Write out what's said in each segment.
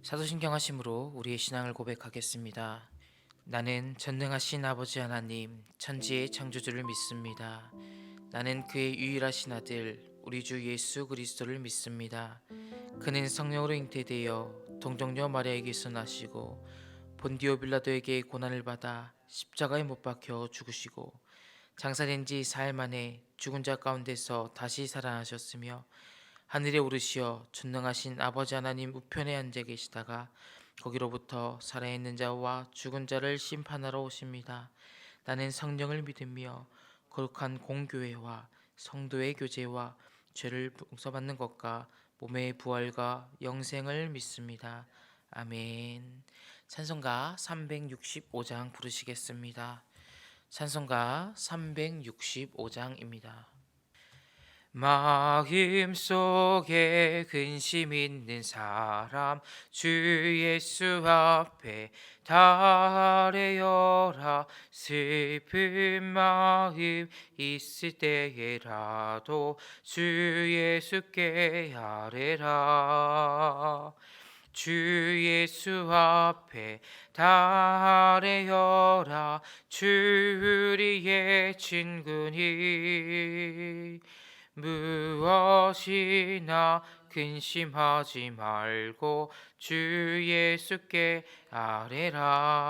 사도신경 하심으로 우리의 신앙을 고백하겠습니다. 나는 전능하신 아버지 하나님, 천지의 창조주를 믿습니다. 나는 그의 유일하신 아들, 우리 주 예수 그리스도를 믿습니다. 그는 성령으로 잉태되어 동정녀 마리아에게서 나시고 본디오 빌라도에게 고난을 받아 십자가에 못 박혀 죽으시고 장사된 지 4일 만에 죽은 자 가운데서 다시 살아나셨으며 하늘에 오르시어 전능하신 아버지 하나님 우편에 앉아 계시다가 거기로부터 살아있는 자와 죽은 자를 심판하러 오십니다. 나는 성령을 믿으며 거룩한 공교회와 성도의 교제와 죄를 용서받는 것과 몸의 부활과 영생을 믿습니다. 아멘. 찬송가 365장 부르시겠습니다. 찬송가 365장입니다. 마음속에 근심 있는 사람 주 예수 앞에 달아여라. 슬픈 마음 있을 때에라도 주 예수께 아뢰라. 주 예수 앞에 달아여라. 주 우리의 친구니 무엇이나 근심하지 말고 주 예수께 아뢰라.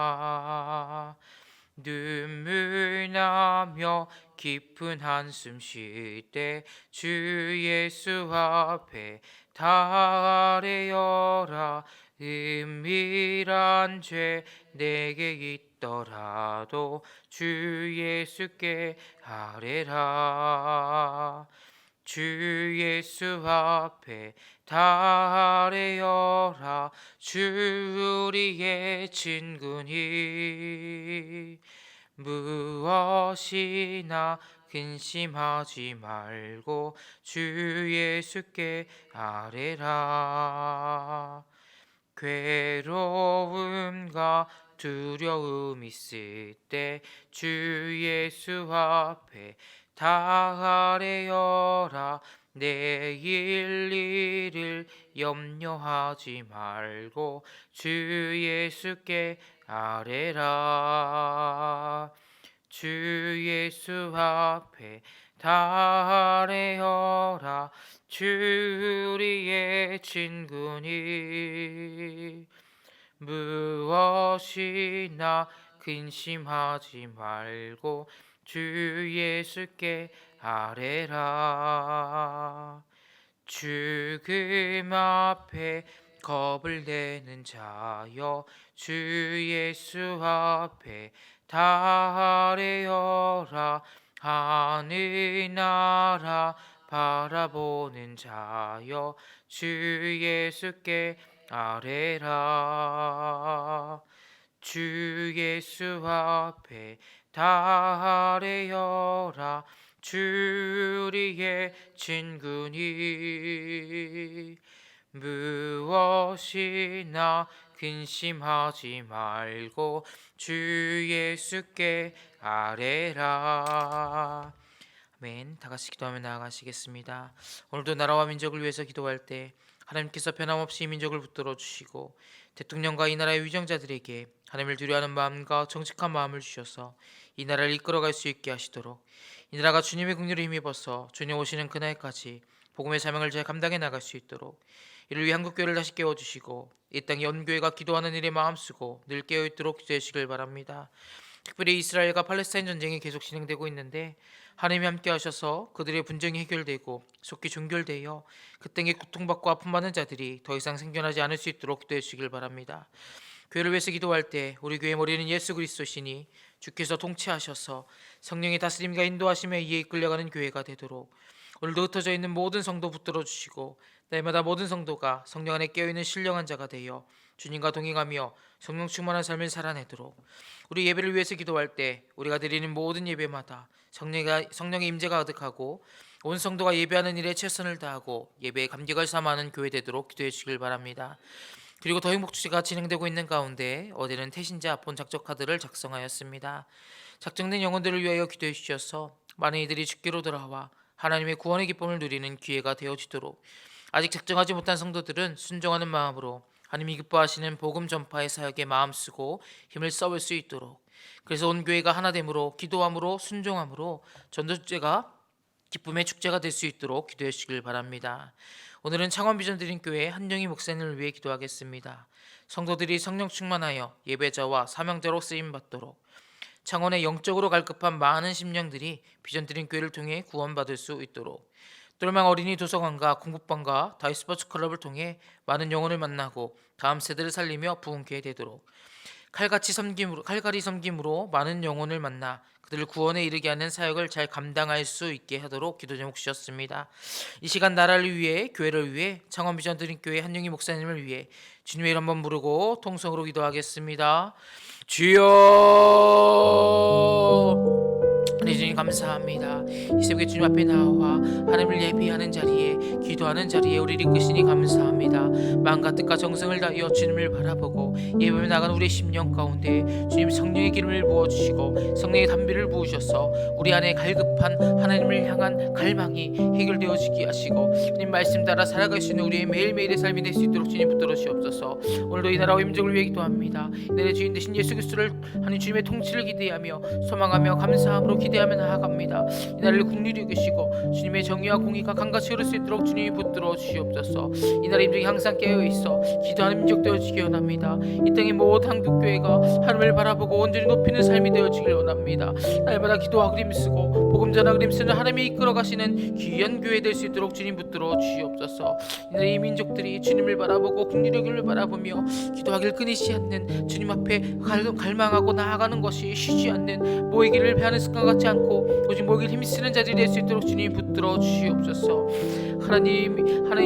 눈물 나며 깊은 한숨 쉴 때 주 예수 앞에 아뢰어라. 은밀한 죄 내게 있더라도 주 예수께 아뢰라. 주 예수 앞에 아뢰어라. 주 우리의 친구니 무엇이나 근심하지 말고 주 예수께 아뢰라. 괴로움과 두려움 있을 때 주 예수 앞에 아뢰어라. 내일 일을 염려하지 말고 주 예수께 아뢰라. 주 예수 앞에 아뢰어라. 주 우리의 친구니 무엇이나 근심하지 말고 주 예수께 아뢰라. 죽음 앞에 겁을 내는 자여 주 예수 앞에 아뢰어라. 하늘나라 바라보는 자여 주 예수께 아뢰라. 주 예수 앞에 아뢰어라. 주 우리의 친구니 무엇이나 근심하지 말고 주 예수께 아뢰라. 아멘. 다 같이 기도하며 나아가시겠습니다. 오늘도 나라와 민족을 위해서 기도할 때 하나님께서 변함없이 민족을 붙들어 주시고 대통령과 이 나라의 위정자들에게 하나님을 두려워하는 마음과 정직한 마음을 주셔서 이 나라를 이끌어갈 수 있게 하시도록 이 나라가 주님의 긍휼에 힘입어서 주님 오시는 그날까지 복음의 사명을 잘 감당해 나갈 수 있도록 이를 위해 한국교회를 다시 깨워주시고 이 땅의 연교회가 기도하는 일에 마음 쓰고 늘 깨어있도록 기도하시길 바랍니다. 특별히 이스라엘과 팔레스타인 전쟁이 계속 진행되고 있는데 하나님이 함께 하셔서 그들의 분쟁이 해결되고 속히 종결되어 그 땅에 고통받고 아픔받는 자들이 더 이상 생존하지 않을 수 있도록 기도해 주시길 바랍니다. 교회를 위해서 기도할 때 우리 교회 머리는 예수 그리스도시니 주께서 통치하셔서 성령의 다스림과 인도하심에 의해 이끌려가는 교회가 되도록 오늘도 흩어져 있는 모든 성도 붙들어 주시고 날마다 모든 성도가 성령 안에 깨어있는 신령한 자가 되어 주님과 동행하며 성령 충만한 삶을 살아내도록 우리 예배를 위해서 기도할 때 우리가 드리는 모든 예배마다 성령의 임재가 가득하고 온 성도가 예배하는 일에 최선을 다하고 예배에 감격을 삼아하는 교회 되도록 기도해 주시길 바랍니다. 그리고 더 행복주의가 진행되고 있는 가운데 어제는 태신자 본 작적 카드를 작성하였습니다. 작정된 영혼들을 위하여 기도해 주셔서 많은 이들이 주께로 돌아와 하나님의 구원의 기쁨을 누리는 기회가 되어지도록 아직 작정하지 못한 성도들은 순종하는 마음으로 하나님이 기뻐하시는 복음 전파의 사역에 마음 쓰고 힘을 써볼 수 있도록, 그래서 온 교회가 하나됨으로 기도함으로 순종함으로 전도제가 기쁨의 축제가 될 수 있도록 기도해 주시길 바랍니다. 오늘은 창원 비전 드림 교회 한영희 목사님을 위해 기도하겠습니다. 성도들이 성령 충만하여 예배자와 사명자로 쓰임 받도록, 창원의 영적으로 갈급한 많은 심령들이 비전 드림 교회를 통해 구원받을 수 있도록, 똘망 어린이 도서관과 공부방과 다이스포츠 클럽을 통해 많은 영혼을 만나고 다음 세대를 살리며 부흥케 되도록, 칼갈이 섬김으로 많은 영혼을 만나 그들을 구원에 이르게 하는 사역을 잘 감당할 수 있게 하도록 기도 제목 주셨습니다. 이 시간 나라를 위해, 교회를 위해, 창원 비전 드림 교회 한영희 목사님을 위해 주님의 이름 한번 부르고 통성으로 기도하겠습니다. 주여, 주님 감사합니다. 이 새벽에 주님 앞에 나와 하나님을 예비하는 자리에, 기도하는 자리에 우리를 이끄시니 감사합니다. 마음과 뜻과 정성을 다하여 주님을 바라보고 예배에 나간 우리의 심령 가운데 주님 성령의 기름을 부어주시고 성령의 담비를 부으셔서 우리 안에 갈급한 하나님을 향한 갈망이 해결되어지게 하시고 주님 말씀 따라 살아갈 수 있는 우리의 매일매일의 삶이 될 수 있도록 주님 붙들어 주시옵소서. 오늘도 이 나라와 민족을 위해 기도합니다. 이 나라의 주인 되신 예수 그리스도를 하나님 주님의 통치를 기대하며 소망하며 감사함으로 기대하며 나아갑니다. 이 나라를 국리를 여기시고 주님의 정의와 공의가 강같이 흐를 수 있도록 주님이 붙들어 주시옵소서. 이 나라의 민족이 항상 깨어있어 기도하는 민족 되어지기 원합니다. 이 땅의 모든 한국교회가 하나님을 바라보고 온전히 높이는 삶이 되어지길 원합니다. 날마다 기도하고 힘쓰고 복음 전하고 힘쓰는 하나님이 이끌어 가시는 귀한 교회 될 수 있도록 주님 붙들어 주시옵소서. 이 나라의 민족들이 주님을 바라보고 국리력을 바라보며 기도하길 끊이지 않는 주님 앞에 갈망하고 나아가는 것이 쉬지 않는 모이기를 배하는 습관 같지 않고 오직 모이기를 힘쓰는 자들이 될 수 있도록 주님 붙들어 주시옵소서. 하나님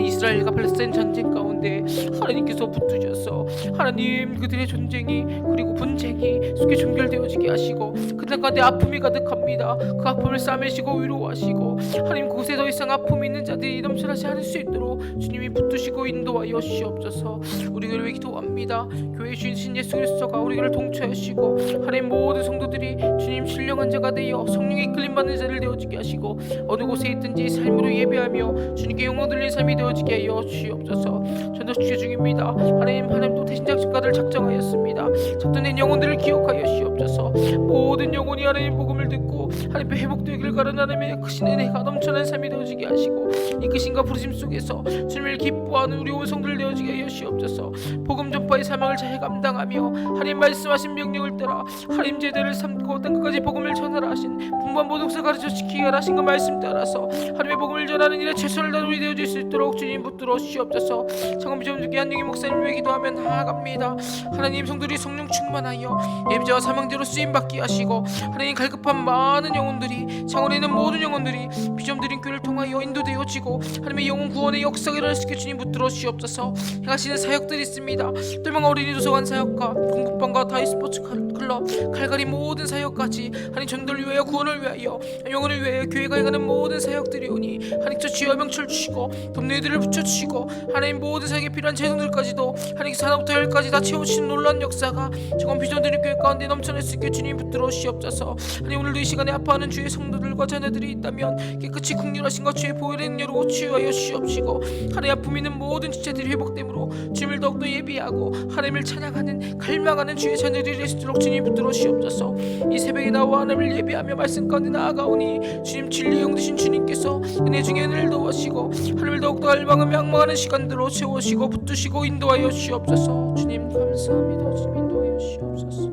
이스라엘과 팔레스타인 전쟁 가운데 하나님께서 붙드셔서 하나님 그들의 전쟁이 그리고 분쟁이 속에 종결되어지게 하시고 그 땅 가운데 아픔이 가득합니다. 그 아픔을 싸매시고 위로하시고 하나님 그곳에 더 이상 아픔이 있는 자들이 넘쳐나지 않을 수 있도록 주님이 붙드시고 인도하여 주시옵소서. 우리 교회를 위해 기도합니다. 교회 주인 예수 그리스도가 우리 교회를 통치하시고 하나님 모든 성도들이 주님 신령한 자가 되어 성령의 이끌림 받는 자를 되어지게 하시고 어느 곳에 있든지 삶으로 예배하며 주님께 영광 돌리는 삶이 되어지게 하여 주시옵소서. 전도 주제 중입니다. 하나님도 대신자 국가들을 작정하였습니다. 작정된 영혼들을 기억하여 주시옵소서. 모든 영혼이 하나님 복음을 듣고 하나님의 회복되기를 가른 하나님의 크신 은혜가 넘쳐난 삶이 되어지게 하시고 이끄심과 부르심 속에서 주님을 기뻐하는 우리 온 성도들 되어지게 하여 주시옵소서. 복음 전파의 사명을 잘 감당하며 하나님 말씀하신 명령을 따라 하나님 제대를 삼고 땅끝까지 복음을 전하라 하신 분반 모독사 가르쳐 지키게 하신 그 말씀 따라서 하나님의 복음을 전하는 일에 최선을 다하는 우리 되어질 수 있도록 주님 붙들어 주시옵소서. 창원 비전 드림 교회 한영희 목사님을 위해 기도하며 나아갑니다. 하나님 성도들이 성령 충만하여 예비자와 사명대로 쓰임받게 하시고 하나님 갈급한 많은 영혼들이 창원에 있는 모든 영혼들이 비전 드림 교회를 통하여 인도되어지고 하나님의 영혼 구원의 역사가 일어나시게 주님 붙들어 주시옵소서. 행하시는 사역들이 있습니다. 똘망 어린이 도서관 사역과 공부방과 다이스포츠 클럽 칼갈이 모든 사역까지 하나님 전도를 위하여 구원을 위하여 영혼을 위하여 교회가 행하는 모든 사역들이 오니 하나님 저 지혜와 명철 주시고 돕는 이들을 붙여주시고 하나님 모든 사역에 필요한 재능들까지도 하나님 산업부터 열까지 다 채워주시는 놀라운 역사가 저건 비전 드림 교회 가운데 넘쳐날 수 있게 주님 붙들어 주시옵소서. 하나님 오늘도 이 시간에 아파하는 주의 성도들과 자녀들이 있다면 깨끗이 국률하신 것 주의 보혈의 능력으로 치유하여 주시옵시고 하나님 아픔 있는 모든 지체들이 회복됨으로 주님을 더욱더 예비하고 하나님을 찬양하는 갈망하는 주의 자녀들이 될 수 있도록 주님 붙들어 주시옵소서. 이 새벽에 나와 하나님을 예배하며 말씀 가운데 나아가오니 주님 진리의 영 되신 주님께서 은혜 중에 은혜를 더하시고 하나님을 더욱더 갈망하며仰망하는 시간들로 채우시고 붙드시고 인도하여 주시옵소서. 주님 감사합니다. 주님 인도하여 주시옵소서.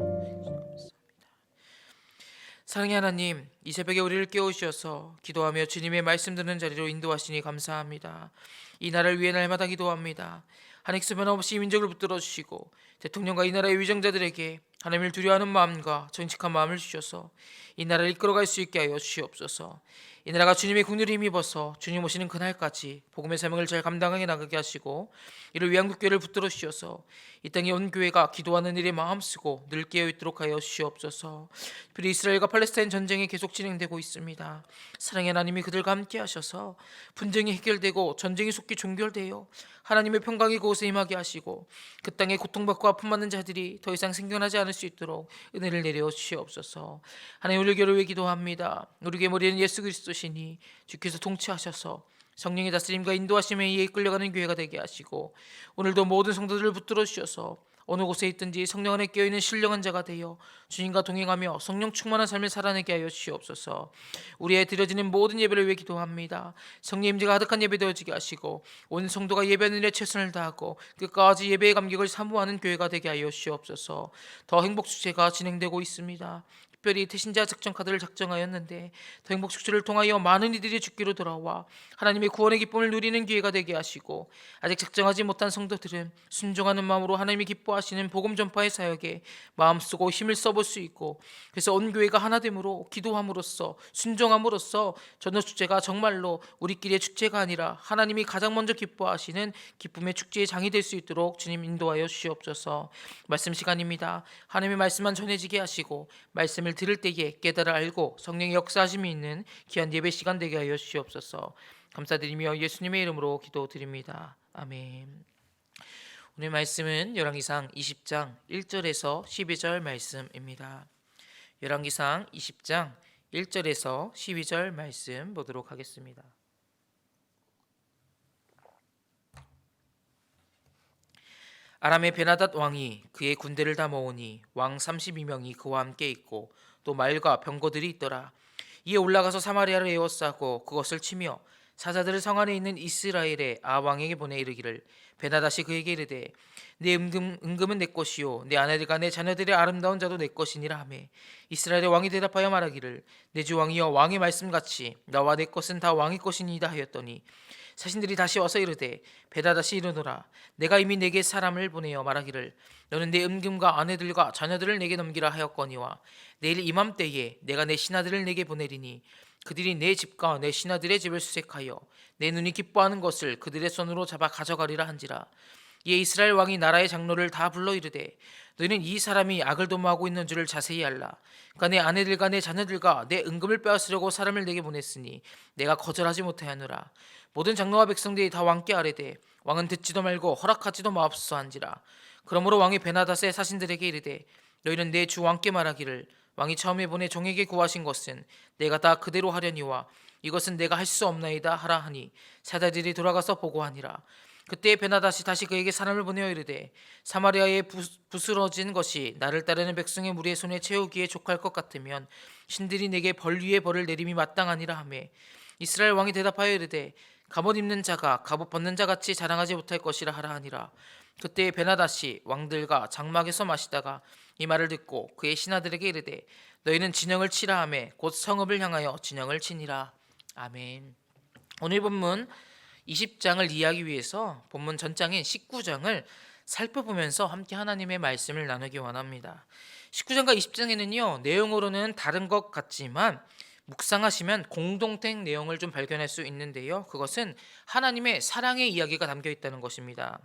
사랑의 하나님, 이 새벽에 우리를 깨우셔서 기도하며 주님의 말씀 듣는 자리로 인도하시니 감사합니다. 이 나라를 위해 날마다 기도합니다. 하나님께서 변함없이 민족을 붙들어 주시고 대통령과 이 나라의 위정자들에게 하나님을 두려워하는 마음과 정직한 마음을 주셔서 이 나라를 이끌어갈 수 있게 하여 주시옵소서. 이 나라가 주님의 국률에 힘입어서 주님 오시는 그날까지 복음의 사명을 잘 감당하게 나가게 하시고 이를 위한 국교를 붙들어 주셔서 이 땅에 온 교회가 기도하는 일에 마음 쓰고 늘 깨어 있도록 하여 주시옵소서. 그리고 이스라엘과 팔레스타인 전쟁이 계속 진행되고 있습니다. 사랑의 하나님이 그들과 함께 하셔서 분쟁이 해결되고 전쟁이 속히 종결되어 하나님의 평강이 그곳에 임하게 하시고 그 땅에 고통받고 아픔받는 자들이 더 이상 생겨나지 않을 수 있도록 은혜를 내려 주시옵소서. 하나님 우리 교회를 위해 기도합니다. 우리 교회 머리는 예수 그리스도시니 주께서 통치하셔서 성령의 다스림과 인도하심에 의해 이끌려가는 교회가 되게 하시고 오늘도 모든 성도들을 붙들어 주셔서 어느 곳에 있든지 성령 안에 깨어있는 신령한 자가 되어 주님과 동행하며 성령 충만한 삶을 살아내게 하여 주시옵소서. 우리의 드려지는 모든 예배를 위해 기도합니다. 성령 임재가 가득한 예배 되어지게 하시고 온 성도가 예배하는 일에 최선을 다하고 끝까지 예배의 감격을 사모하는 교회가 되게 하여 주시옵소서. 더 행복 축제가 진행되고 있습니다. 특별히 태신자 작전 카드를 작성하였는데 더 행복 축제를 통하여 많은 이들이 주께로 돌아와 하나님의 구원의 기쁨을 누리는 기회가 되게 하시고 아직 작정하지 못한 성도들은 순종하는 마음으로 하나님이 기뻐하시는 복음 전파의 사역에 마음 쓰고 힘을 써볼 수 있고 그래서 온 교회가 하나됨으로 기도함으로써 순종함으로써 전도 축제가 정말로 우리끼리의 축제가 아니라 하나님이 가장 먼저 기뻐하시는 기쁨의 축제의 장이 될 수 있도록 주님 인도하여 주시옵소서. 말씀 시간입니다. 하나님의 말씀만 전해지게 하시고 말씀을 들을 때에 깨달아 알고 성령의 역사하심이 있는 귀한 예배 시간 되게 하여 주시옵소서. 감사드리며 예수님의 이름으로 기도드립니다. 아멘. 오늘 말씀은 열왕기상 20장 1절에서 12절 말씀입니다. 열왕기상 20장 1절에서 12절 말씀 보도록 하겠습니다. 아람의 베나닷 왕이 그의 군대를 다 모으니 왕 32명이 그와 함께 있고 또 말과 병거들이 있더라. 이에 올라가서 사마리아를 에워싸고 그것을 치며 사자들을 성 안에 있는 이스라엘의 아왕에게 보내 이르기를 베나닷이 그에게 이르되 내 은금은 내 것이요 내 아내들과 내 자녀들의 아름다운 자도 내 것이니라 하매 이스라엘의 왕이 대답하여 말하기를 내 주 왕이여 왕의 말씀같이 나와 내 것은 다 왕의 것이니이다 하였더니 사신들이 다시 와서 이르되 베나닷이 이르노라 내가 이미 내게 사람을 보내어 말하기를 너는 내 은금과 아내들과 자녀들을 내게 넘기라 하였거니와 내일 이맘때에 내가 내 신하들을 내게 보내리니 그들이 내 집과 내 신하들의 집을 수색하여 내 눈이 기뻐하는 것을 그들의 손으로 잡아 가져가리라 한지라. 이에 이스라엘 왕이 나라의 장로를 다 불러 이르되 너희는 이 사람이 악을 도모하고 있는 줄을 자세히 알라. 그가 내 아내들과 내 자녀들과 내 은금을 빼앗으려고 사람을 내게 보냈으니 내가 거절하지 못하였노라. 모든 장로와 백성들이 다 왕께 아뢰되 왕은 듣지도 말고 허락하지도 마옵소서 한지라. 그러므로 왕이 베나닷의 사신들에게 이르되 너희는 내 주 왕께 말하기를 왕이 처음에 보내 종에게 구하신 것은 내가 다 그대로 하려니와 이것은 내가 할 수 없나이다 하라 하니 사자들이 돌아가서 보고하니라. 그때 베나닷이 다시 그에게 사람을 보내어 이르되 사마리아에 부스러진 것이 나를 따르는 백성의 무리의 손에 채우기에 족할 것 같으면 신들이 내게 벌 위에 벌을 내림이 마땅하니라 하매 이스라엘 왕이 대답하여 이르되 갑옷 입는 자가 갑옷 벗는 자같이 자랑하지 못할 것이라 하라 하니라. 그때 베나닷이 왕들과 장막에서 마시다가 이 말을 듣고 그의 신하들에게 이르되 너희는 진영을 치라 하매 곧 성읍을 향하여 진영을 치니라. 아멘. 오늘 본문 20장을 이해하기 위해서 본문 전장인 19장을 살펴보면서 함께 하나님의 말씀을 나누기 원합니다. 19장과 20장에는요 내용으로는 다른 것 같지만 묵상하시면 공동된 내용을 좀 발견할 수 있는데요. 그것은 하나님의 사랑의 이야기가 담겨 있다는 것입니다.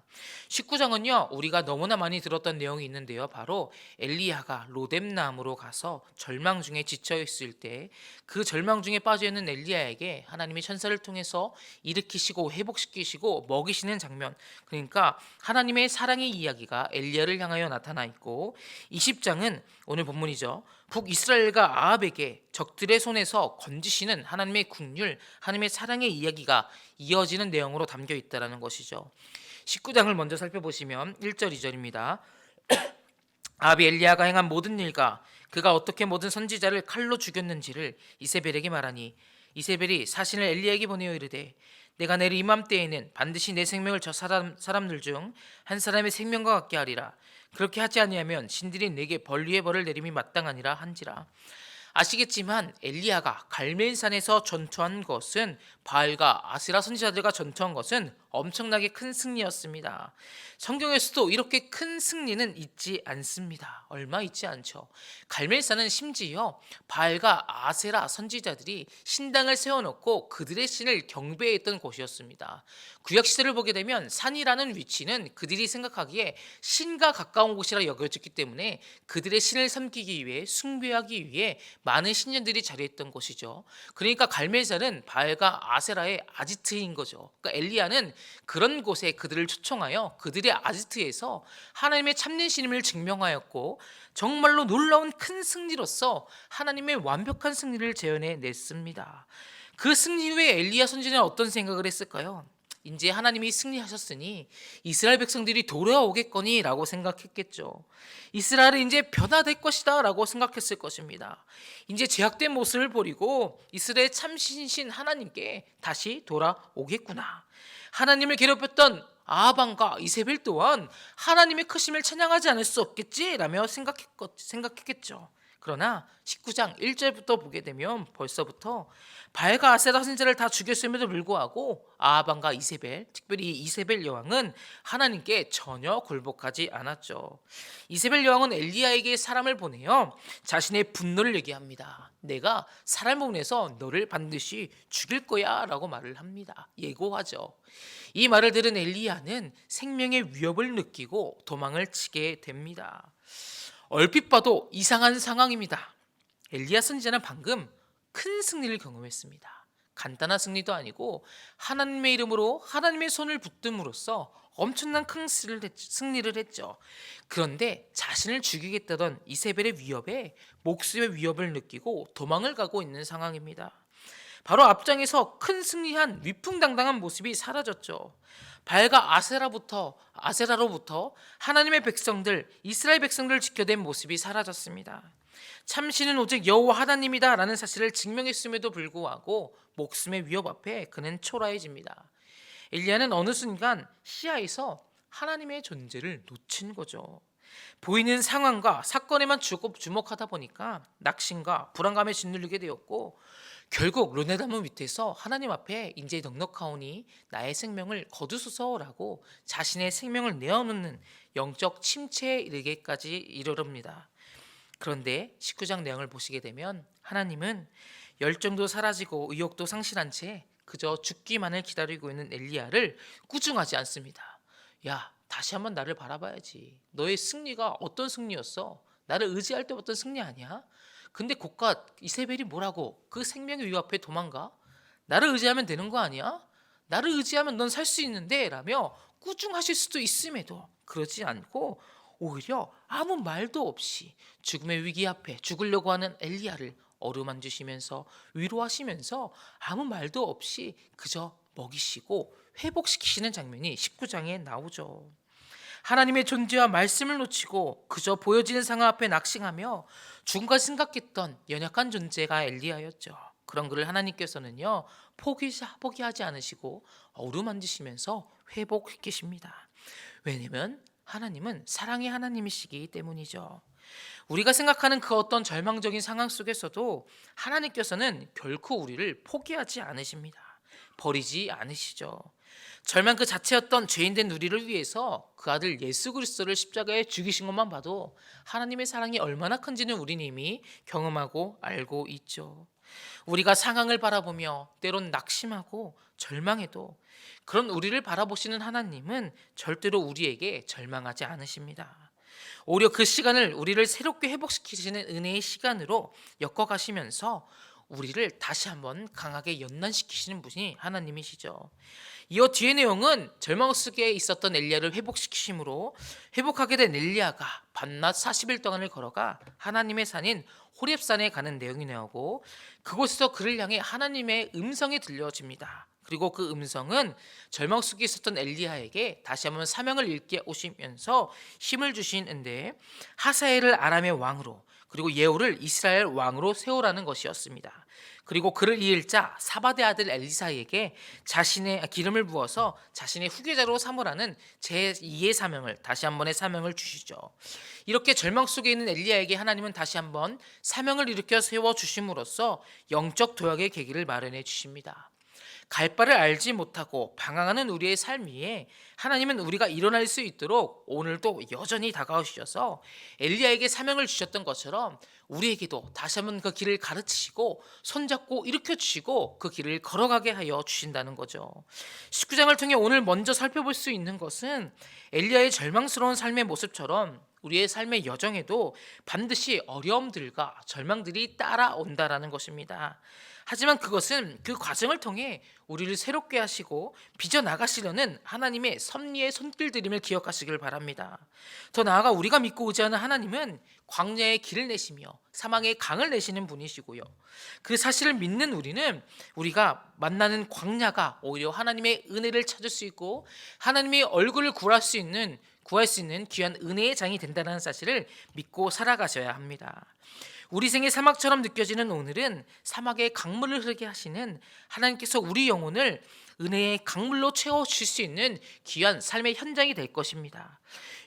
19장은요 우리가 너무나 많이 들었던 내용이 있는데요. 바로 엘리야가 로뎀나무로 가서 절망 중에 지쳐 있을 때 그 절망 중에 빠져 있는 엘리야에게 하나님이 천사를 통해서 일으키시고 회복시키시고 먹이시는 장면, 그러니까 하나님의 사랑의 이야기가 엘리야를 향하여 나타나 있고 20장은 오늘 본문이죠. 북이스라엘과 아합에게 적들의 손에서 건지시는 하나님의 긍휼, 하나님의 사랑의 이야기가 이어지는 내용으로 담겨 있다는 것이죠. 19장을 먼저 살펴보시면 1절 2절입니다. 아합이 엘리야가 행한 모든 일과 그가 어떻게 모든 선지자를 칼로 죽였는지를 이세벨에게 말하니 이세벨이 사신을 엘리야에게 보내어 이르되 내가 내일 이맘때에는 반드시 내 생명을 저 사람들 중 한 사람의 생명과 같게 하리라. 그렇게 하지 아니하면 신들이 내게 벌 위에 벌을 내림이 마땅하니라 한지라. 아시겠지만 엘리야가 갈멜산에서 전투한 것은 바알과 아스라 선지자들과 전투한 것은 엄청나게 큰 승리였습니다. 성경에서도 이렇게 큰 승리는 있지 않습니다. 얼마 있지 않죠. 갈멜산은 심지어 바알과 아세라 선지자들이 신당을 세워놓고 그들의 신을 경배했던 곳이었습니다. 구약시대를 보게 되면 산이라는 위치는 그들이 생각하기에 신과 가까운 곳이라 여겨졌기 때문에 그들의 신을 섬기기 위해 숭배하기 위해 많은 신전들이 자리했던 곳이죠. 그러니까 갈멜산은 바알과 아세라의 아지트인 거죠. 그러니까 엘리야는 그런 곳에 그들을 초청하여 그들의 아지트에서 하나님의 참된 신임을 증명하였고 정말로 놀라운 큰 승리로서 하나님의 완벽한 승리를 재현해 냈습니다. 그 승리 후에 엘리야 선지자는 어떤 생각을 했을까요? 이제 하나님이 승리하셨으니 이스라엘 백성들이 돌아오겠거니라고 생각했겠죠. 이스라엘은 이제 변화될 것이다라고 생각했을 것입니다. 이제 제약된 모습을 버리고 이스라엘 참신신 하나님께 다시 돌아오겠구나. 하나님을 괴롭혔던 아합과 이세벨 또한 하나님의 크심을 찬양하지 않을 수 없겠지라며 생각했겠죠. 그러나 19장 1절부터 보게 되면 벌써부터 바알과 아세라 선지자를 다 죽였음에도 불구하고 아합과 이세벨, 특별히 이세벨 여왕은 하나님께 전혀 굴복하지 않았죠. 이세벨 여왕은 엘리야에게 사람을 보내어 자신의 분노를 얘기합니다. 내가 사람을 보내서 너를 반드시 죽일 거야 라고 말을 합니다. 예고하죠. 이 말을 들은 엘리야는 생명의 위협을 느끼고 도망을 치게 됩니다. 얼핏 봐도 이상한 상황입니다. 엘리야 선지자는 방금 큰 승리를 경험했습니다. 간단한 승리도 아니고 하나님의 이름으로 하나님의 손을 붙듦으로써 엄청난 큰 승리를 했죠. 그런데 자신을 죽이겠다던 이세벨의 위협에 목숨의 위협을 느끼고 도망을 가고 있는 상황입니다. 바로 앞장에서 큰 승리한 위풍당당한 모습이 사라졌죠. 바알과 아세라로부터 하나님의 백성들, 이스라엘 백성들을 지켜낸 모습이 사라졌습니다. 참신은 오직 여호와 하나님이다라는 사실을 증명했음에도 불구하고 목숨의 위협 앞에 그는 초라해집니다. 엘리야는 어느 순간 시야에서 하나님의 존재를 놓친 거죠. 보이는 상황과 사건에만 주목하다 보니까 낙심과 불안감에 짓눌리게 되었고, 결국 르네다문 밑에서 하나님 앞에 이제 넉넉하오니 나의 생명을 거두소서라고 자신의 생명을 내어놓는 영적 침체에 이르게까지 이르릅니다. 그런데 19장 내용을 보시게 되면 하나님은 열정도 사라지고 의욕도 상실한 채 그저 죽기만을 기다리고 있는 엘리야를 꾸중하지 않습니다. 야, 다시 한번 나를 바라봐야지. 너의 승리가 어떤 승리였어? 나를 의지할 때 어떤 승리 아니야? 근데 고가 이세벨이 뭐라고 그 생명의 위협 앞에 도망가? 나를 의지하면 되는 거 아니야? 나를 의지하면 넌 살 수 있는데 라며 꾸중하실 수도 있음에도 그러지 않고 오히려 아무 말도 없이 죽음의 위기 앞에 죽으려고 하는 엘리야를 어루만지시면서 위로하시면서 아무 말도 없이 그저 먹이시고 회복시키시는 장면이 19장에 나오죠. 하나님의 존재와 말씀을 놓치고 그저 보여지는 상황 앞에 낙심하며 죽음까지 생각했던 연약한 존재가 엘리야였죠. 그런 그를 하나님께서는요 포기하지 않으시고 어루만지시면서 회복시키십니다. 왜냐면 하나님은 사랑의 하나님이시기 때문이죠. 우리가 생각하는 그 어떤 절망적인 상황 속에서도 하나님께서는 결코 우리를 포기하지 않으십니다. 버리지 않으시죠. 절망 그 자체였던 죄인된 우리를 위해서 그 아들 예수 그리스도를 십자가에 죽이신 것만 봐도 하나님의 사랑이 얼마나 큰지는 우리는 이미 경험하고 알고 있죠. 우리가 상황을 바라보며 때론 낙심하고 절망해도 그런 우리를 바라보시는 하나님은 절대로 우리에게 절망하지 않으십니다. 오히려 그 시간을 우리를 새롭게 회복시키시는 은혜의 시간으로 엮어가시면서 우리를 다시 한번 강하게 연단시키시는 분이 하나님이시죠. 이어 뒤의 내용은 절망 속에 있었던 엘리야를 회복시키심으로 회복하게 된 엘리야가 밤낮 40일 동안을 걸어가 하나님의 산인 호렙산에 가는 내용이 나오고, 그곳에서 그를 향해 하나님의 음성이 들려집니다. 그리고 그 음성은 절망 속에 있었던 엘리야에게 다시 한번 사명을 일깨 오시면서 힘을 주시는데, 하사엘을 아람의 왕으로 그리고 예후를 이스라엘 왕으로 세우라는 것이었습니다. 그리고 그를 이을 자 사바데 아들 엘리사에게 자신의 기름을 부어서 자신의 후계자로 삼으라는 제2의 사명을, 다시 한 번의 사명을 주시죠. 이렇게 절망 속에 있는 엘리야에게 하나님은 다시 한번 사명을 일으켜 세워 주심으로써 영적 도약의 계기를 마련해 주십니다. 갈 바를 알지 못하고 방황하는 우리의 삶 위에 하나님은 우리가 일어날 수 있도록 오늘도 여전히 다가오셔서 엘리야에게 사명을 주셨던 것처럼 우리에게도 다시 한번 그 길을 가르치시고 손잡고 일으켜 주시고 그 길을 걸어가게 하여 주신다는 거죠. 19장을 통해 오늘 먼저 살펴볼 수 있는 것은 엘리야의 절망스러운 삶의 모습처럼 우리의 삶의 여정에도 반드시 어려움들과 절망들이 따라온다라는 것입니다. 하지만 그것은 그 과정을 통해 우리를 새롭게 하시고 빚어 나가시려는 하나님의 섭리의 손길들임을 기억하시길 바랍니다. 더 나아가 우리가 믿고 의지하는 하나님은 광야의 길을 내시며 사망의 강을 내시는 분이시고요. 그 사실을 믿는 우리는 우리가 만나는 광야가 오히려 하나님의 은혜를 찾을 수 있고 하나님의 얼굴을 구할 수 있는 귀한 은혜의 장이 된다는 사실을 믿고 살아가셔야 합니다. 우리 생의 사막처럼 느껴지는 오늘은 사막의 강물을 흐르게 하시는 하나님께서 우리 영혼을 은혜의 강물로 채워주실 수 있는 귀한 삶의 현장이 될 것입니다.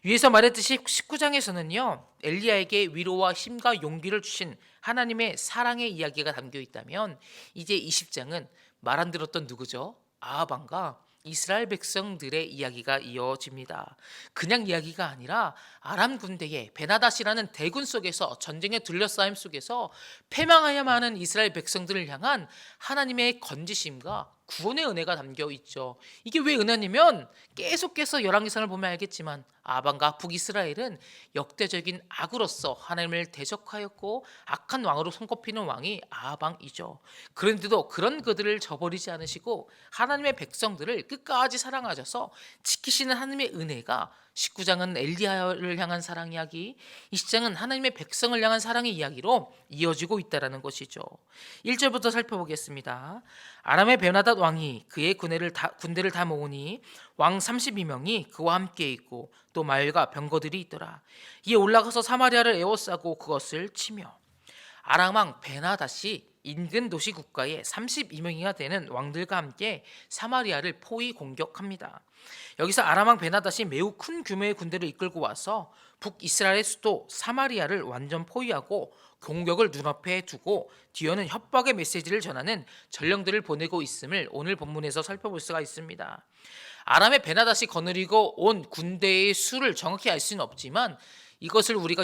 위에서 말했듯이 19장에서는요 엘리야에게 위로와 힘과 용기를 주신 하나님의 사랑의 이야기가 담겨 있다면, 이제 20장은 말 안 들었던 누구죠? 아하방과 이스라엘 백성들의 이야기가 이어집니다. 그냥 이야기가 아니라 아람 군대의 베나닷이라는 대군 속에서 전쟁의 둘러싸임 속에서 패망하야만 하는 이스라엘 백성들을 향한 하나님의 건지심과 구원의 은혜가 담겨 있죠. 이게 왜 은혜냐면 계속해서 열왕기상을 보면 알겠지만 아방과 북이스라엘은 역대적인 악으로서 하나님을 대적하였고 악한 왕으로 손꼽히는 왕이 아방이죠. 그런데도 그런 그들을 저버리지 않으시고 하나님의 백성들을 끝까지 사랑하셔서 지키시는 하나님의 은혜가 19장은 엘리야를 향한 사랑 이야기, 20장은 하나님의 백성을 향한 사랑의 이야기로 이어지고 있다는 것이죠. 1절부터 살펴보겠습니다. 아람의 베나닷 왕이 그의 군대를 다 모으니 왕 32명이 그와 함께 있고 또 말과 병거들이 있더라. 이에 올라가서 사마리아를 에워싸고 그것을 치며, 아람 왕 베나닷이 인근 도시 국가의 32명이나 되는 왕들과 함께 사마리아를 포위 공격합니다. 여기서 아람 왕 베나닷이 매우 큰 규모의 군대를 이끌고 와서 북이스라엘의 수도 사마리아를 완전 포위하고 공격을 눈앞에 두고 뒤에는 협박의 메시지를 전하는 전령들을 보내고 있음을 오늘 본문에서 살펴볼 수가 있습니다. 아람의 베나닷이 거느리고 온 군대의 수를 정확히 알 수는 없지만 이것을 우리가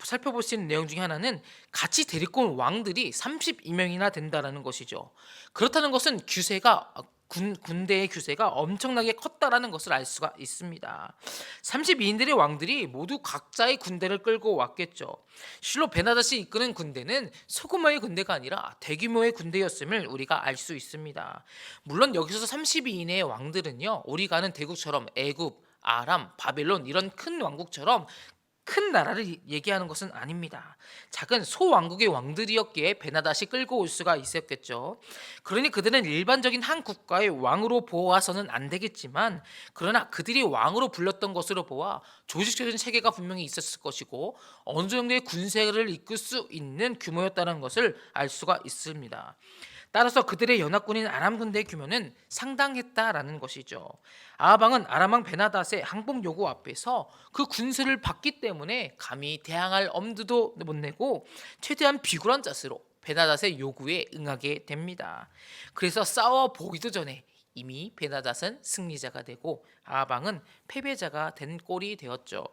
살펴볼 수 있는 내용 중에 하나는 같이 데리고 온 왕들이 32명이나 된다는 것이죠. 그렇다는 것은 군대의 규세가 엄청나게 컸다라는 것을 알 수가 있습니다. 32인들의 왕들이 모두 각자의 군대를 끌고 왔겠죠. 실로 베나닷이 이끄는 군대는 소규모의 군대가 아니라 대규모의 군대였음을 우리가 알 수 있습니다. 물론 여기서 32인의 왕들은요 우리가 아는 대국처럼 애굽, 아람, 바벨론 이런 큰 왕국처럼 큰 나라를 얘기하는 것은 아닙니다. 작은 소왕국의 왕들이었기에 베나닷이 끌고 올 수가 있었겠죠. 그러니 그들은 일반적인 한 국가의 왕으로 보아서는 안 되겠지만, 그러나 그들이 왕으로 불렸던 것으로 보아 조직적인 체계가 분명히 있었을 것이고 어느 정도의 군세를 이끌 수 있는 규모였다는 것을 알 수가 있습니다. 따라서 그들의 연합군인 아람 군대의 규모는 상당했다라는 것이죠. 아하방은 아람 왕 베나닷의 항복 요구 앞에서 그 군세를 받기 때문에 감히 대항할 엄두도 못 내고 최대한 비굴한 자세로 베나닷의 요구에 응하게 됩니다. 그래서 싸워 보기도 전에 이미 베나닷은 승리자가 되고 아하방은 패배자가 된 꼴이 되었죠.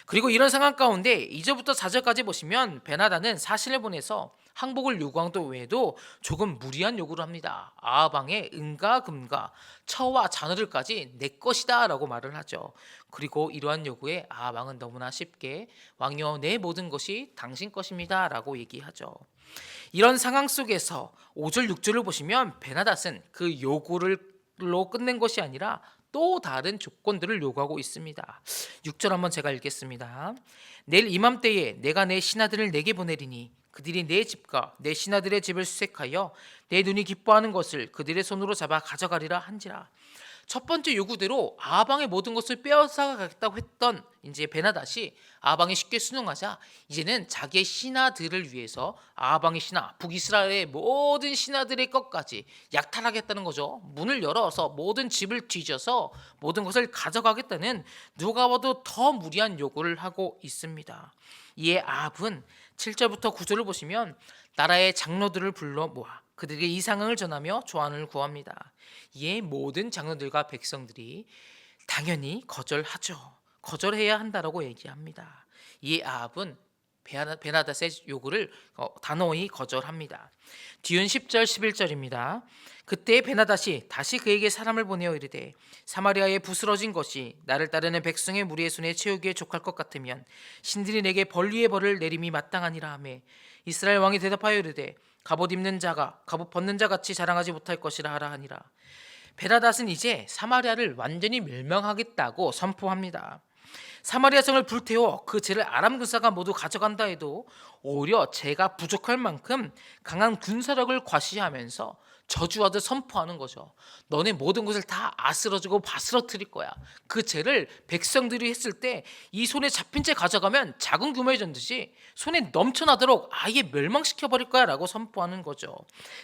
그리고 이런 상황 가운데 2절부터 4절까지 보시면 베나닷은 사신을 보내서 항복을 요구한 것 외에도 조금 무리한 요구를 합니다. 아하방의 은과 금과 처와 자녀들까지 내 것이다 라고 말을 하죠. 그리고 이러한 요구에 아하방은 너무나 쉽게 왕이여 내 모든 것이 당신 것입니다 라고 얘기하죠. 이런 상황 속에서 5절 6절을 보시면 베나닷은 그 요구로 끝낸 것이 아니라 또 다른 조건들을 요구하고 있습니다. 6절 한번 제가 읽겠습니다. 내일 이맘때에 내가 내 신하들을 내게 보내리니 그들이 내 집과 내 신하들의 집을 수색하여 내 눈이 기뻐하는 것을 그들의 손으로 잡아 가져가리라 한지라. 첫 번째 요구대로 아하방의 모든 것을 빼앗아가겠다고 했던 이제 베나닷이 아하방이 쉽게 순응하자 이제는 자기의 신하들을 위해서 아하방의 신하 북이스라엘의 모든 신하들의 것까지 약탈하겠다는 거죠. 문을 열어서 모든 집을 뒤져서 모든 것을 가져가겠다는 누가 봐도 더 무리한 요구를 하고 있습니다. 이에 아합은 7절부터 9절을 보시면 나라의 장로들을 불러 모아 그들에게 이 상황을 전하며 조언을 구합니다. 이에 모든 장로들과 백성들이 당연히 거절해야 한다라고 얘기합니다. 이에 아합은 베나닷의 요구를 단호히 거절합니다. 뒤은 10절 11절입니다. 그때 베나닷이 다시 그에게 사람을 보내어 이르되 사마리아에 부스러진 것이 나를 따르는 백성의 무리의 손에 채우기에 족할 것 같으면 신들이 내게 벌 위에 벌을 내림이 마땅하니라 하매 이스라엘 왕이 대답하여 이르되 갑옷 입는 자가 갑옷 벗는 자 같이 자랑하지 못할 것이라 하라 하니라. 베나닷은 이제 사마리아를 완전히 멸망하겠다고 선포합니다. 사마리아 성을 불태워 그 죄를 아람 군사가 모두 가져간다 해도 오히려 죄가 부족할 만큼 강한 군사력을 과시하면서 저주하듯 선포하는 거죠. 너네 모든 것을 다 아스러지고 바스러뜨릴 거야. 그 죄를 백성들이 했을 때 이 손에 잡힌 채 가져가면 작은 규모의 전듯이 손에 넘쳐나도록 아예 멸망시켜버릴 거야 라고 선포하는 거죠.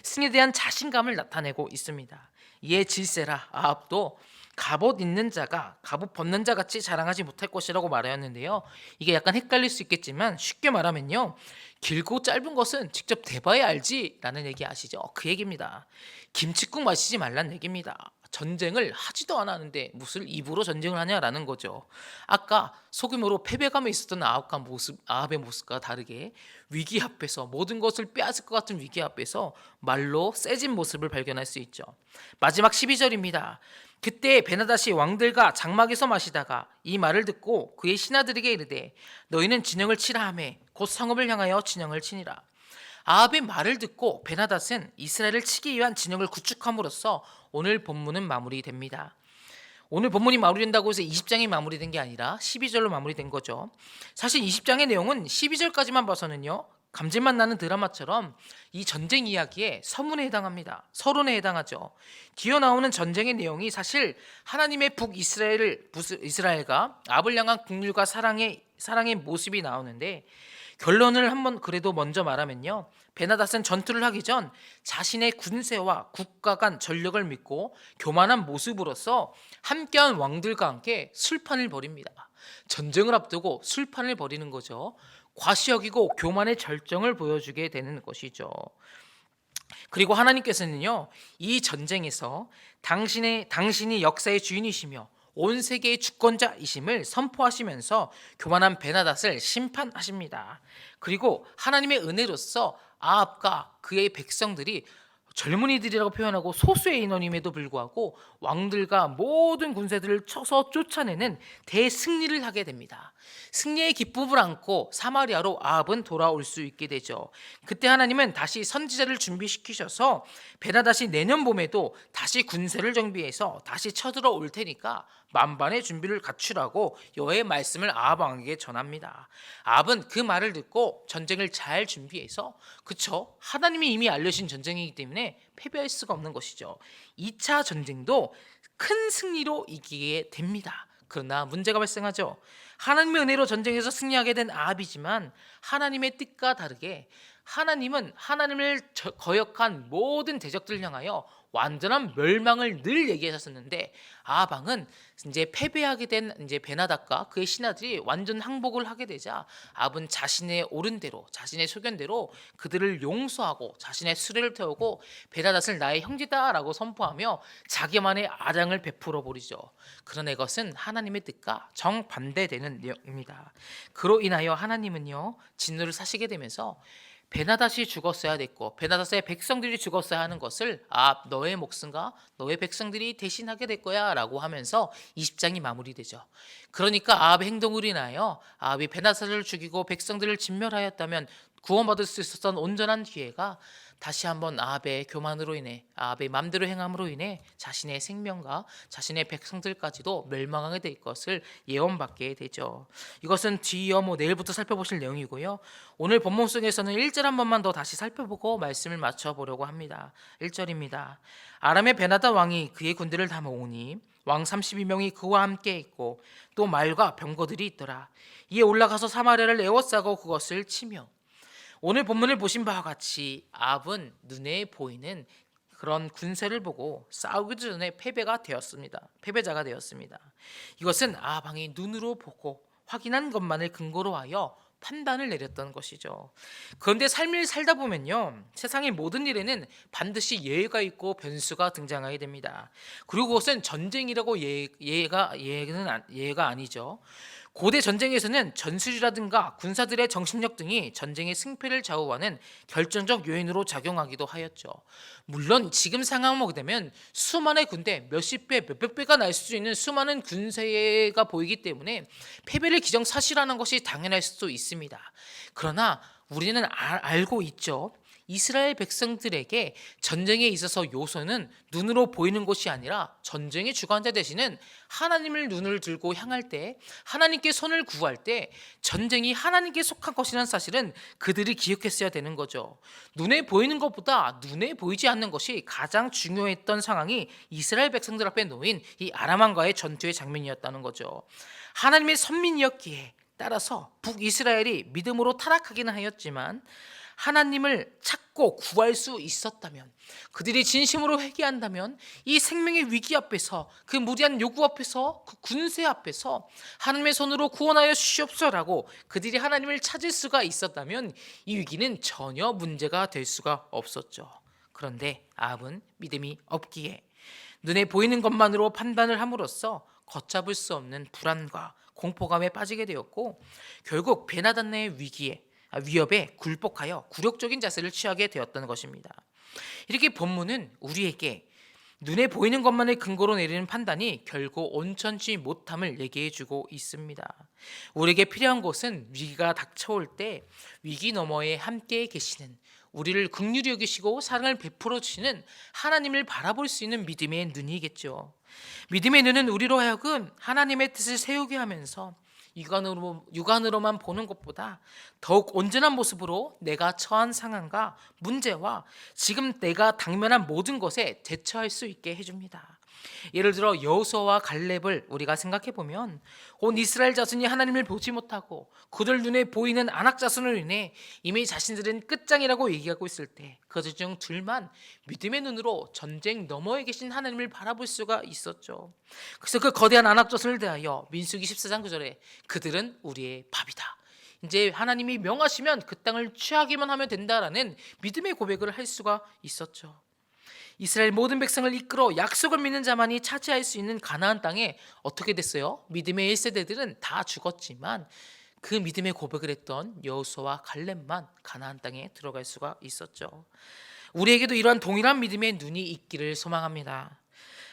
승에 대한 자신감을 나타내고 있습니다. 이에 질세라 아합도 갑옷 있는 자가 갑옷 벗는 자 같이 자랑하지 못할 것이라고 말하였는데요. 이게 약간 헷갈릴 수 있겠지만 쉽게 말하면요. 길고 짧은 것은 직접 대봐야 알지라는 얘기 아시죠? 그 얘기입니다. 김칫국 마시지 말란 얘기입니다. 전쟁을 하지도 않았는데 무슨 입으로 전쟁을 하냐라는 거죠. 아까 소규모로 패배감에 있었던 아합의 모습과 다르게 위기 앞에서 모든 것을 빼앗을 것 같은 위기 앞에서 말로 세진 모습을 발견할 수 있죠. 마지막 12절입니다. 그때 베나닷이 왕들과 장막에서 마시다가 이 말을 듣고 그의 신하들에게 이르되 너희는 진영을 치라 하매 곧 성읍을 향하여 진영을 치니라. 아합의 말을 듣고 베나닷은 이스라엘을 치기 위한 진영을 구축함으로써 오늘 본문은 마무리됩니다. 오늘 본문이 마무리된다고 해서 20장이 마무리된 게 아니라 12절로 마무리된 거죠. 사실 20장의 내용은 12절까지만 봐서는요. 감질만 나는 드라마처럼 이 전쟁 이야기의 서문에 해당합니다. 서론에 해당하죠. 뒤에 나오는 전쟁의 내용이 사실 하나님의 북이스라엘과 아합을 향한 긍휼과 사랑의 모습이 나오는데 결론을 한번 그래도 먼저 말하면요. 베나닷은 전투를 하기 전 자신의 군세와 국가 간 전력을 믿고 교만한 모습으로서 함께한 왕들과 함께 술판을 벌입니다. 전쟁을 앞두고 술판을 벌이는 거죠. 과시여기고 교만의 절정을 보여주게 되는 것이죠. 그리고 하나님께서는요, 이 전쟁에서 당신이 역사의 주인이시며 온 세계의 주권자이심을 선포하시면서 교만한 베나닷을 심판하십니다. 그리고 하나님의 은혜로서 아합과 그의 백성들이 젊은이들이라고 표현하고 소수의 인원임에도 불구하고 왕들과 모든 군세들을 쳐서 쫓아내는 대승리를 하게 됩니다. 승리의 기쁨을 안고 사마리아로 아합은 돌아올 수 있게 되죠. 그때 하나님은 다시 선지자를 준비시키셔서 베나닷이 내년 봄에도 다시 군세를 정비해서 다시 쳐들어올 테니까 만반의 준비를 갖추라고 여호와의 말씀을 아합 왕에게 전합니다. 아합은 그 말을 듣고 전쟁을 잘 준비해서 그쵸? 하나님이 이미 알려신 전쟁이기 때문에 패배할 수가 없는 것이죠. 2차 전쟁도 큰 승리로 이기게 됩니다. 그러나 문제가 발생하죠. 하나님의 은혜로 전쟁에서 승리하게 된 아합이지만 하나님의 뜻과 다르게 하나님은 하나님을 거역한 모든 대적들을 향하여 완전한 멸망을 늘 얘기하셨었는데 아합 왕은 이제 패배하게 된 이제 베나닷과 그의 신하들이 완전 항복을 하게 되자 아합은 자신의 옳은 대로 자신의 소견대로 그들을 용서하고 자신의 수레를 태우고 베나닷을 나의 형제다라고 선포하며 자기만의 아량을 베풀어 버리죠. 그러나 이것은 하나님의 뜻과 정반대되는 내용입니다. 그로 인하여 하나님은요 진노를 사시게 되면서 베나닷이 죽었어야 됐고 베나닷의 백성들이 죽었어야 하는 것을 아합 너의 목숨과 너의 백성들이 대신하게 될 거야 라고 하면서 20장이 마무리되죠. 그러니까 아합의 행동으로 인하여 아합이 베나닷을 죽이고 백성들을 진멸하였다면 구원받을 수 있었던 온전한 기회가 다시 한번 아합의 교만으로 인해 아합의 맘대로 행함으로 인해 자신의 생명과 자신의 백성들까지도 멸망하게 될 것을 예언받게 되죠. 이것은 뒤이어 내일부터 살펴보실 내용이고요. 오늘 본문 속에서는 1절 한 번만 더 다시 살펴보고 말씀을 맞춰보려고 합니다. 1절입니다. 아람의 베나닷 왕이 그의 군대를 다 모으니 왕 32명이 그와 함께 있고 또 말과 병거들이 있더라. 이에 올라가서 사마리아를 에워싸고 그것을 치며 오늘 본문을 보신 바와 같이 아합은 눈에 보이는 그런 군세를 보고 싸우기 전에 패배자가 되었습니다. 이것은 아합 왕이 눈으로 보고 확인한 것만을 근거로 하여 판단을 내렸던 것이죠. 그런데 삶을 살다 보면요, 세상의 모든 일에는 반드시 예외가 있고 변수가 등장하게 됩니다. 그리고 그것은 전쟁이라고 예가 아니죠. 고대 전쟁에서는 전술이라든가 군사들의 정신력 등이 전쟁의 승패를 좌우하는 결정적 요인으로 작용하기도 하였죠. 물론 지금 상황을 보게 되면 수많은 군대 몇십 배, 몇백 배가 날 수 있는 수많은 군세가 보이기 때문에 패배를 기정사실하는 것이 당연할 수도 있습니다. 그러나 우리는 알고 있죠. 이스라엘 백성들에게 전쟁에 있어서 요소는 눈으로 보이는 것이 아니라 전쟁의 주관자 되시는 하나님을 눈을 들고 향할 때, 하나님께 손을 구할 때 전쟁이 하나님께 속한 것이라는 사실은 그들이 기억했어야 되는 거죠. 눈에 보이는 것보다 눈에 보이지 않는 것이 가장 중요했던 상황이 이스라엘 백성들 앞에 놓인 이 아람왕과의 전투의 장면이었다는 거죠. 하나님의 선민이었기에 따라서 북이스라엘이 믿음으로 타락하기는 하였지만 하나님을 찾고 구할 수 있었다면, 그들이 진심으로 회개한다면 이 생명의 위기 앞에서, 그 무리한 요구 앞에서, 그 군세 앞에서 하나님의 손으로 구원하여 주시옵소서라고 그들이 하나님을 찾을 수가 있었다면 이 위기는 전혀 문제가 될 수가 없었죠. 그런데 아합은 믿음이 없기에 눈에 보이는 것만으로 판단을 함으로써 걷잡을 수 없는 불안과 공포감에 빠지게 되었고, 결국 베나단의 위협에 굴복하여 굴욕적인 자세를 취하게 되었던 것입니다. 이렇게 본문은 우리에게 눈에 보이는 것만을 근거로 내리는 판단이 결국 온전치 못함을 얘기해 주고 있습니다. 우리에게 필요한 것은 위기가 닥쳐올 때 위기 너머에 함께 계시는, 우리를 긍휼히 여기시고 사랑을 베풀어 주시는 하나님을 바라볼 수 있는 믿음의 눈이겠죠. 믿음의 눈은 우리로 하여금 하나님의 뜻을 세우게 하면서 육안으로만 보는 것보다 더욱 온전한 모습으로 내가 처한 상황과 문제와 지금 내가 당면한 모든 것에 대처할 수 있게 해줍니다. 예를 들어 여호수아와 갈렙을 우리가 생각해 보면, 온 이스라엘 자손이 하나님을 보지 못하고 그들 눈에 보이는 안악 자손으로 인해 이미 자신들은 끝장이라고 얘기하고 있을 때 그들 중 둘만 믿음의 눈으로 전쟁 너머에 계신 하나님을 바라볼 수가 있었죠. 그래서 그 거대한 안악 자손을 대하여 민수기 14장 9절에 그들은 우리의 밥이다, 이제 하나님이 명하시면 그 땅을 취하기만 하면 된다라는 믿음의 고백을 할 수가 있었죠. 이스라엘 모든 백성을 이끌어 약속을 믿는 자만이 차지할 수 있는 가나안 땅에 어떻게 됐어요? 믿음의 1세대들은 다 죽었지만 그 믿음의 고백을 했던 여호수아와 갈렙만 가나안 땅에 들어갈 수가 있었죠. 우리에게도 이러한 동일한 믿음의 눈이 있기를 소망합니다.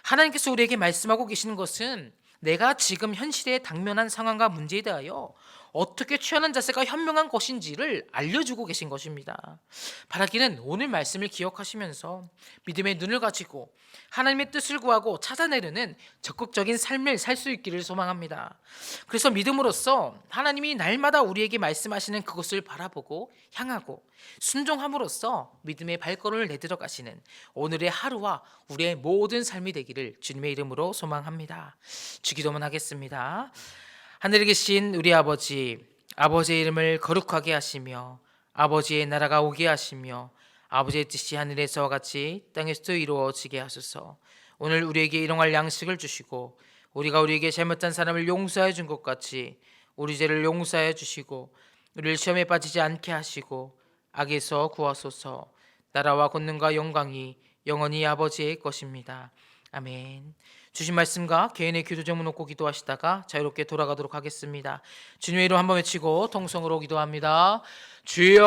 하나님께서 우리에게 말씀하고 계시는 것은 내가 지금 현실에 당면한 상황과 문제에 대하여 어떻게 취하는 자세가 현명한 것인지를 알려주고 계신 것입니다. 바라기는 오늘 말씀을 기억하시면서 믿음의 눈을 가지고 하나님의 뜻을 구하고 찾아내려는 적극적인 삶을 살 수 있기를 소망합니다. 그래서 믿음으로써 하나님이 날마다 우리에게 말씀하시는 그것을 바라보고 향하고 순종함으로써 믿음의 발걸음을 내들어 가시는 오늘의 하루와 우리의 모든 삶이 되기를 주님의 이름으로 소망합니다. 주기도문 하겠습니다. 하늘에 계신 우리 아버지, 아버지의 이름을 거룩하게 하시며 아버지의 나라가 오게 하시며 아버지의 뜻이 하늘에서와 같이 땅에서도 이루어지게 하소서. 오늘 우리에게 일용할 양식을 주시고 우리가 우리에게 잘못한 사람을 용서해 준 것 같이 우리 죄를 용서해 주시고 우리를 시험에 빠지지 않게 하시고 악에서 구하소서. 나라와 권능과 영광이 영원히 아버지의 것입니다. 아멘. 주신 말씀과 개인의 기도 제목 놓고 기도하시다가 자유롭게 돌아가도록 하겠습니다. 주님의 이름 한번 외치고 통성으로 기도합니다. 주여,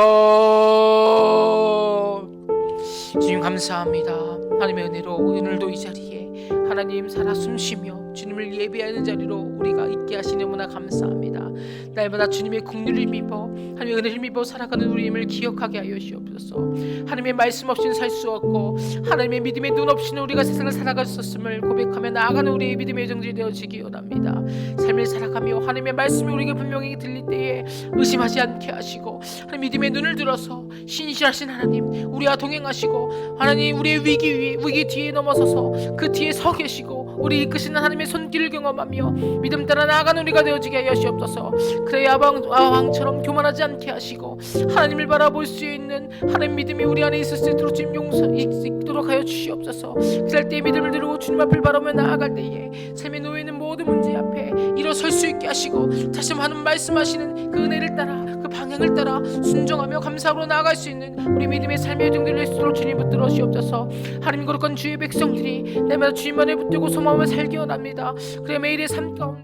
주님 감사합니다. 하나님의 은혜로 오늘도 이 자리에 하나님 살아 숨쉬며 주님을 예배하는 자리로 우리가 있게 하시는 너무나 감사합니다. 날마다 주님의 긍휼을 입어 하나님의 은혜를 입어 살아가는 우리임을 기억하게 하여 주옵소서. 하나님의 말씀 없이는 살 수 없고 하나님의 믿음의 눈 없이는 우리가 세상을 살아갈 수 없음을 고백하며 나아가는 우리의 믿음의 정들이 되어지기 원합니다. 삶을 살아가며 하나님의 말씀이 우리에게 분명히 들릴 때에 의심하지 않게 하시고 하나님 믿음의 눈을 들어서 신실하신 하나님 우리와 동행하시고 하나님 우리의 위기 뒤에 넘어서서 그 뒤에 서 계시고 우리 이끄시는 하나님의 손길을 경험하며 믿음 따라 나아가는 우리가 되어지게 하여 주옵소서. 그래야 왕처럼 교만하지 않게 하시고 하나님을 바라볼 수 있는 하나님 믿음이 우리 안에 있을 수 있도록 주님 용서있도록 하여 주시옵소서. 그럴 때 믿음을 들고 주님 앞을 바라며 나아갈 때에 삶에 놓여있는 모든 문제 앞에 일어설 수 있게 하시고 다시 한번 말씀하시는 그 은혜를 따라 그 방향을 따라 순종하며 감사함으로 나아갈 수 있는 우리 믿음의 삶의 정들을 있도록 주님 붙들어 주옵소서. 하나님 거룩한 주의 백성들이 날마다 주님만을 붙들고 소망하며 살기 원합니다. 그래 매일의 삶 가운데